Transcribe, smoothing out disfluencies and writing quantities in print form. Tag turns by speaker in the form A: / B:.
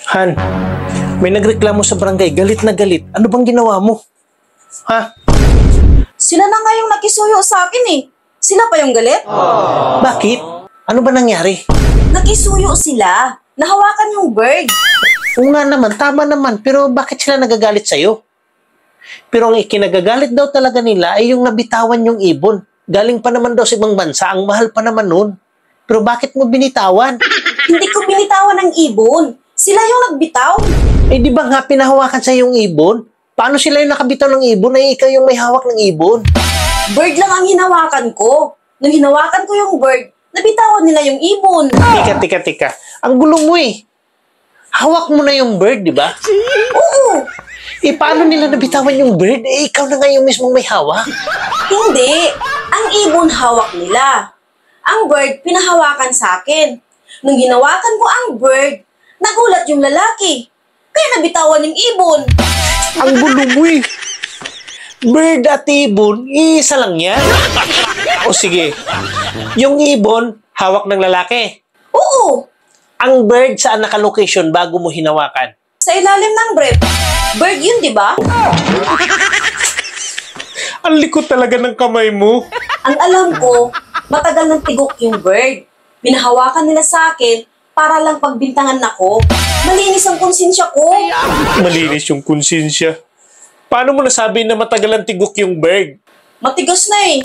A: Han, may nagreklamo sa barangay, galit na galit. Ano bang ginawa mo? Ha?
B: Sila na nga yung nakisuyo sa akin eh. Sila pa yung galit?
A: Bakit? Ano ba nangyari?
B: Nakisuyo sila. Nahawakan yung bird.
A: Oo nga naman, tama naman. Pero bakit sila nagagalit sa'yo? Pero ang ikinagagalit daw talaga nila ay yung nabitawan yung ibon. Galing pa naman daw sa ibang bansa, ang mahal pa naman nun. Pero bakit mo binitawan?
B: Hindi ko binitawan ng ibon. Sila yung nagbitaw.
A: Eh di ba nga pinahawakan sa yung ibon? Paano sila yung nakabitaw ng ibon ay ikaw yung may hawak ng ibon?
B: Bird lang ang hinawakan ko. Nung hinawakan ko yung bird, nabitawan nila yung ibon.
A: Tika. Ang gulo mo eh. Hawak mo na yung bird, di ba?
B: Oo.
A: Eh, paano nila nabitawan yung bird? Eh, ikaw na nga yung mismong may hawak.
B: Hindi. Ang ibon hawak nila. Ang bird pinahawakan sa akin. Nung hinawakan ko ang bird, nagulat yung lalaki. Kaya nabitawan yung ibon.
A: Ang gulo mo eh. Bird at ibon, isa lang yan. O sige, yung ibon, hawak ng lalaki.
B: Oo.
A: Ang bird, saan naka-location bago mo hinawakan?
B: Sa ilalim ng brief. Bird yun, di ba?
A: Ang likot talaga ng kamay mo.
B: Ang alam ko, matagal ng tigok yung bird. Binahawakan nila sa akin para lang pagbintangan ako. Malinis ang konsensya ko.
A: Malinis yung konsensya. Paano mo nasabi na matagal ang tigok yung bird?
B: Matigas na eh.